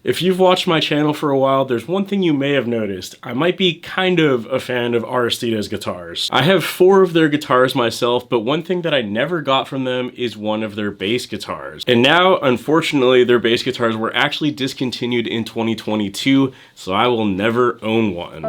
If you've watched my channel for a while, there's one thing you may have noticed. I might be kind of a fan of Aristide's guitars. I have 4 of their guitars myself, but one thing that I never got from them is one of their bass guitars. And now, unfortunately, their bass guitars were actually discontinued in 2022, so I will never own one.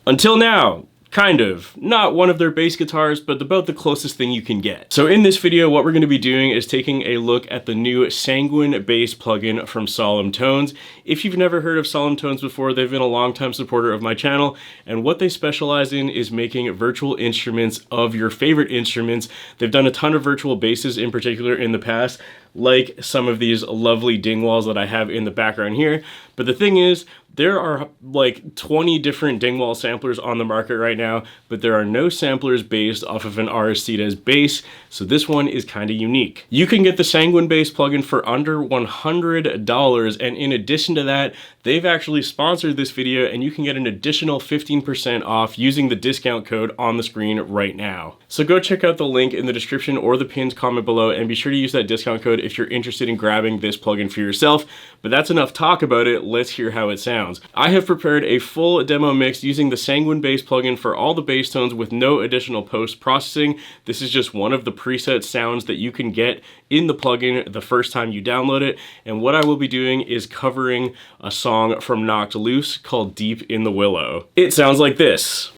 Until now. Kind of. Not one of their bass guitars, but about the closest thing you can get. So in this video, what we're going to be doing is taking a look at the new Sanguine bass plugin from Solemn Tones. If you've never heard of Solemn Tones before, they've been a longtime supporter of my channel, and what they specialize in is making virtual instruments of your favorite instruments. They've done a ton of virtual basses in particular in the past, like some of these lovely Dingwalls that I have in the background here. But the thing is, there are like 20 different Dingwall samplers on the market right now, but there are no samplers based off of an Aristide's bass, so this one is kind of unique. You can get the Sanguine bass plugin for under $100, and in addition to that, they've actually sponsored this video, and you can get an additional 15% off using the discount code on the screen right now. So go check out the link in the description or the pinned comment below, and be sure to use that discount code if you're interested in grabbing this plugin for yourself. But that's enough talk about it, let's hear how it sounds. I have prepared a full demo mix using the Sanguine bass plugin for all the bass tones with no additional post-processing. This is just one of the preset sounds that you can get in the plugin the first time you download it, and what I will be doing is covering a song from Knocked Loose called Deep in the Willow. It sounds like this.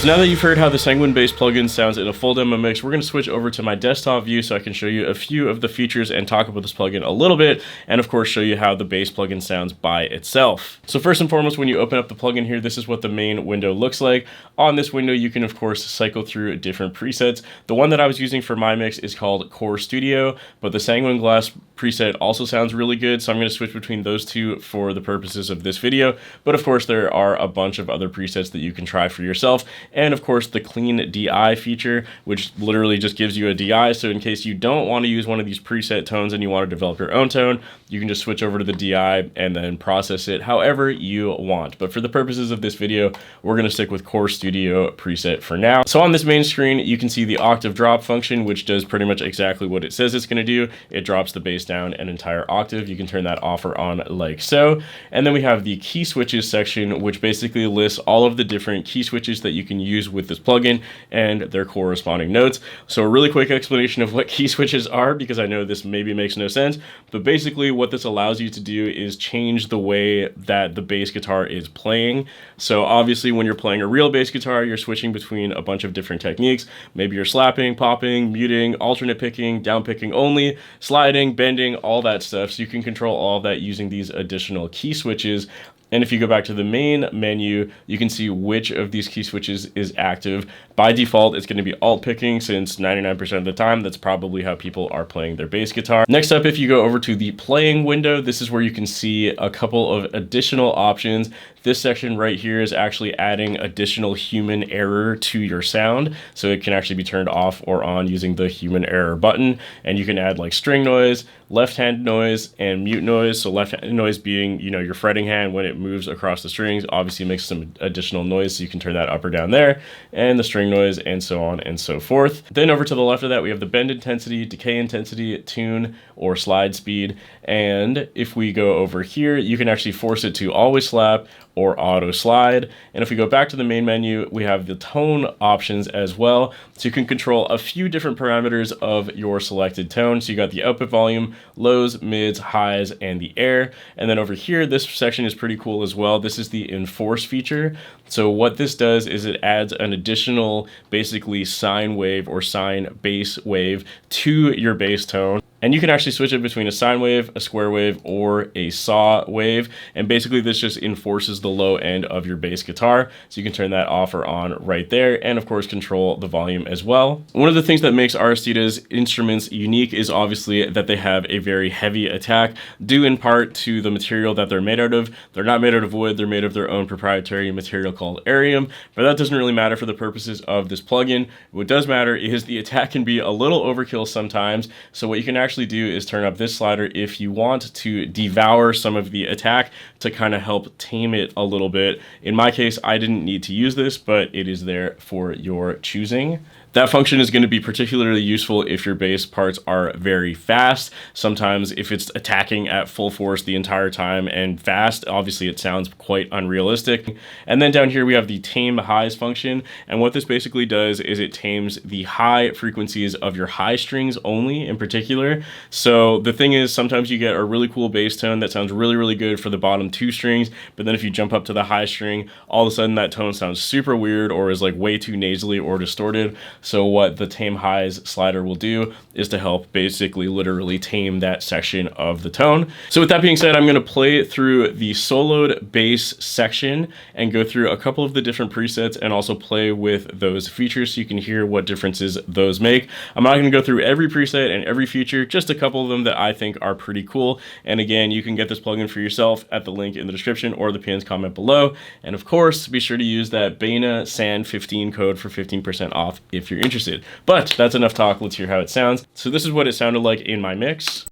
So now that you've heard how the Sanguine bass plugin sounds in a full demo mix, we're going to switch over to my desktop view so I can show you a few of the features and talk about this plugin a little bit, and of course show you how the bass plugin sounds by itself. So first and foremost, when you open up the plugin here, this is what the main window looks like. On this window, you can of course cycle through different presets. The one that I was using for my mix is called Core Studio, but the Sanguine Glass preset also sounds really good, so I'm going to switch between those two for the purposes of this video. But of course, there are a bunch of other presets that you can try for yourself, and of course the clean DI feature, which literally just gives you a DI. So in case you don't want to use one of these preset tones and you want to develop your own tone, you can just switch over to the DI and then process it however you want. But for the purposes of this video, we're going to stick with Core Studio preset for now. So on this main screen, you can see the octave drop function, which does pretty much exactly what it says it's going to do. It drops the bass down an entire octave. You can turn that off or on like so. And then we have the key switches section, which basically lists all of the different key switches that you can use with this plugin and their corresponding notes. So a really quick explanation of what key switches are, because I know this maybe makes no sense, but basically what this allows you to do is change the way that the bass guitar is playing. So obviously when you're playing a real bass guitar, you're switching between a bunch of different techniques. Maybe you're slapping, popping, muting, alternate picking, down picking only, sliding, bending, all that stuff. So you can control all of that using these additional key switches. And if you go back to the main menu, you can see which of these key switches is active. By default, it's going to be alt picking, since 99% of the time, that's probably how people are playing their bass guitar. Next up, if you go over to the playing window, this is where you can see a couple of additional options. This section right here is actually adding additional human error to your sound. So it can actually be turned off or on using the human error button. And you can add like string noise, left-hand noise, and mute noise. So left-hand noise being, you know, your fretting hand when it moves across the strings, obviously makes some additional noise. So you can turn that up or down there, and the string noise, and so on and so forth. Then over to the left of that, we have the bend intensity, decay intensity, tune, or slide speed. And if we go over here, you can actually force it to always slap or auto slide. And if we go back to the main menu, we have the tone options as well. So you can control a few different parameters of your selected tone. So you got the output volume, lows, mids, highs, and the air. And then over here, this section is pretty cool as well. This is the enforce feature. So what this does is it adds an additional basically sine wave or sine bass wave to your bass tone. And you can actually switch it between a sine wave, a square wave, or a saw wave. And basically this just enforces the low end of your bass guitar. So you can turn that off or on right there. And of course, control the volume as well. One of the things that makes Aristide's instruments unique is obviously that they have a very heavy attack, due in part to the material that they're made out of. They're not made out of wood, they're made of their own proprietary material called Arium, but that doesn't really matter for the purposes of this plugin. What does matter is the attack can be a little overkill sometimes. So what you can actually do is turn up this slider if you want to devour some of the attack to kind of help tame it a little bit. In my case, I didn't need to use this, but it is there for your choosing. That function is going to be particularly useful if your bass parts are very fast. Sometimes if it's attacking at full force the entire time and fast, obviously it sounds quite unrealistic. And then down here we have the tame highs function. And what this basically does is it tames the high frequencies of your high strings only in particular. So the thing is, sometimes you get a really cool bass tone that sounds really, really good for the bottom two strings. But then if you jump up to the high string, all of a sudden that tone sounds super weird or is like way too nasally or distorted. So what the tame highs slider will do is to help basically literally tame that section of the tone. So with that being said, I'm going to play through the soloed bass section and go through a couple of the different presets and also play with those features so you can hear what differences those make. I'm not going to go through every preset and every feature, just a couple of them that I think are pretty cool. And again, you can get this plugin for yourself at the link in the description or the pinned comment below. And of course, be sure to use that Baena SAN15 code for 15% off if you're interested. But that's enough talk, let's hear how it sounds. So this is what it sounded like in my mix.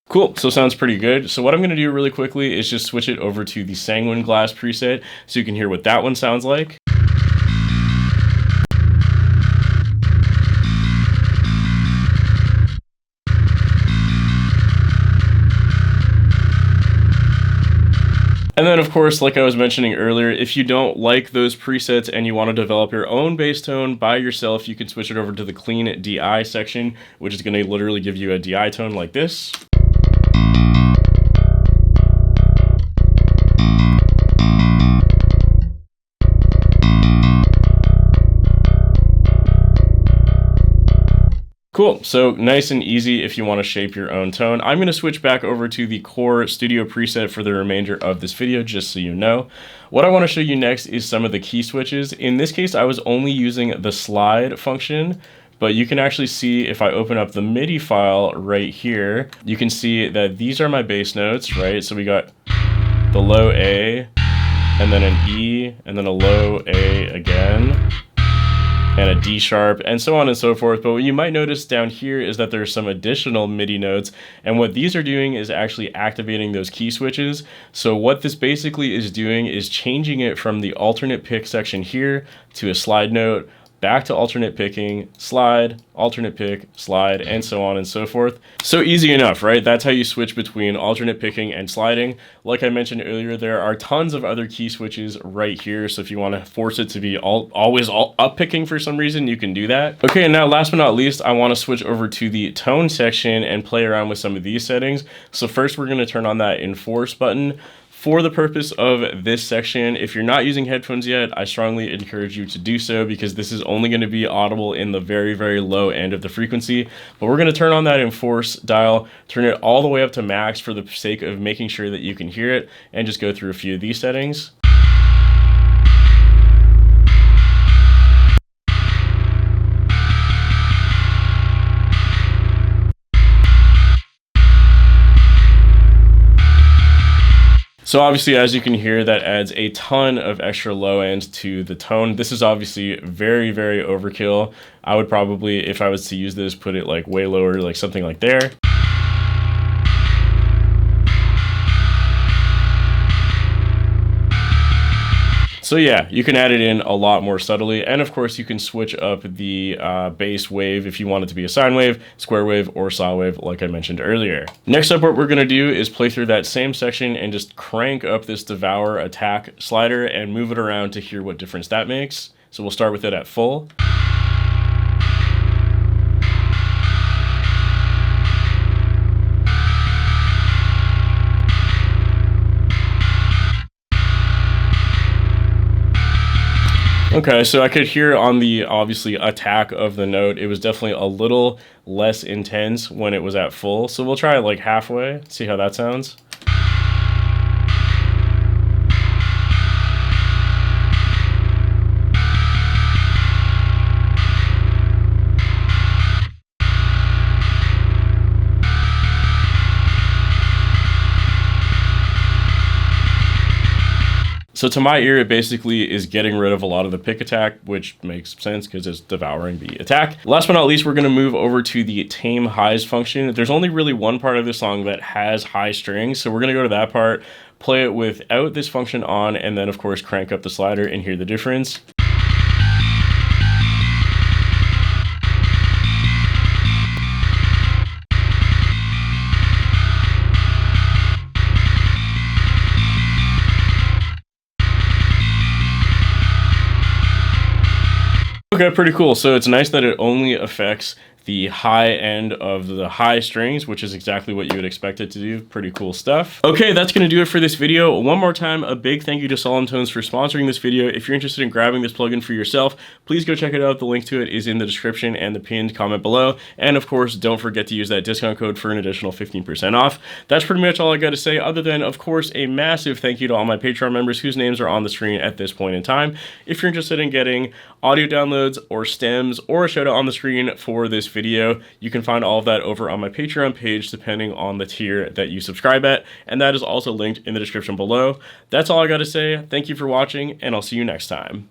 Cool, so sounds pretty good. So what I'm gonna do really quickly is just switch it over to the Sanguine Glass preset so you can hear what that one sounds like. And then of of course, like I was mentioning earlier, if you don't like those presets and you want to develop your own bass tone by yourself, you can switch it over to the clean DI section, which is going to literally give you a DI tone like this. Cool, so nice and easy if you want to shape your own tone. I'm going to switch back over to the core studio preset for the remainder of this video, just so you know. What I want to show you next is some of the key switches. In this case, I was only using the slide function, but you can actually see if I open up the MIDI file right here, you can see that these are my bass notes, right? So we got the low A, and then an E, and then a low A again, and a D sharp, and so on and so forth. But what you might notice down here is that there's some additional MIDI notes, and what these are doing is actually activating those key switches. So what this basically is doing is changing it from the alternate pick section here to a slide note, back to alternate picking, slide, alternate pick, slide, and so on and so forth. So easy enough, right? That's how you switch between alternate picking and sliding. Like I mentioned earlier, there are tons of other key switches right here. So if you want to force it to be always up picking for some reason, you can do that. Okay, and now last but not least, I want to switch over to the tone section and play around with some of these settings. So first we're going to turn on that enforce button. For the purpose of this section, if you're not using headphones yet, I strongly encourage you to do so, because this is only going to be audible in the very, very low end of the frequency. But we're going to turn on that enforce dial, turn it all the way up to max for the sake of making sure that you can hear it, and just go through a few of these settings. So obviously, as you can hear, that adds a ton of extra low end to the tone. This is obviously very, very overkill. I would probably, if I was to use this, put it like way lower, like something like there. So yeah, you can add it in a lot more subtly, and of course you can switch up the bass wave if you want it to be a sine wave, square wave, or saw wave, like I mentioned earlier. Next up, what we're gonna do is play through that same section and just crank up this devour attack slider and move it around to hear what difference that makes. So we'll start with it at full. Okay, so I could hear on the obviously attack of the note, it was definitely a little less intense when it was at full. So we'll try it like halfway, see how that sounds. So to my ear, it basically is getting rid of a lot of the pick attack, which makes sense because it's devouring the attack. Last but not least, we're going to move over to the tame highs function. There's only really one part of the song that has high strings, so we're going to go to that part, play it without this function on, and then of course crank up the slider and hear the difference. Okay, pretty cool. So it's nice that it only affects the high end of the high strings, which is exactly what you would expect it to do. Pretty cool stuff. Okay, that's gonna do it for this video. One more time, a big thank you to Solemn Tones for sponsoring this video. If you're interested in grabbing this plugin for yourself, please go check it out. The link to it is in the description and the pinned comment below. And of course, don't forget to use that discount code for an additional 15% off. That's pretty much all I got to say, other than, of course, a massive thank you to all my Patreon members whose names are on the screen at this point in time. If you're interested in getting audio downloads or stems or a shout out on the screen for this video, you can find all of that over on my Patreon page depending on the tier that you subscribe at, and that is also linked in the description below. That's all I gotta say. Thank you for watching, and I'll see you next time.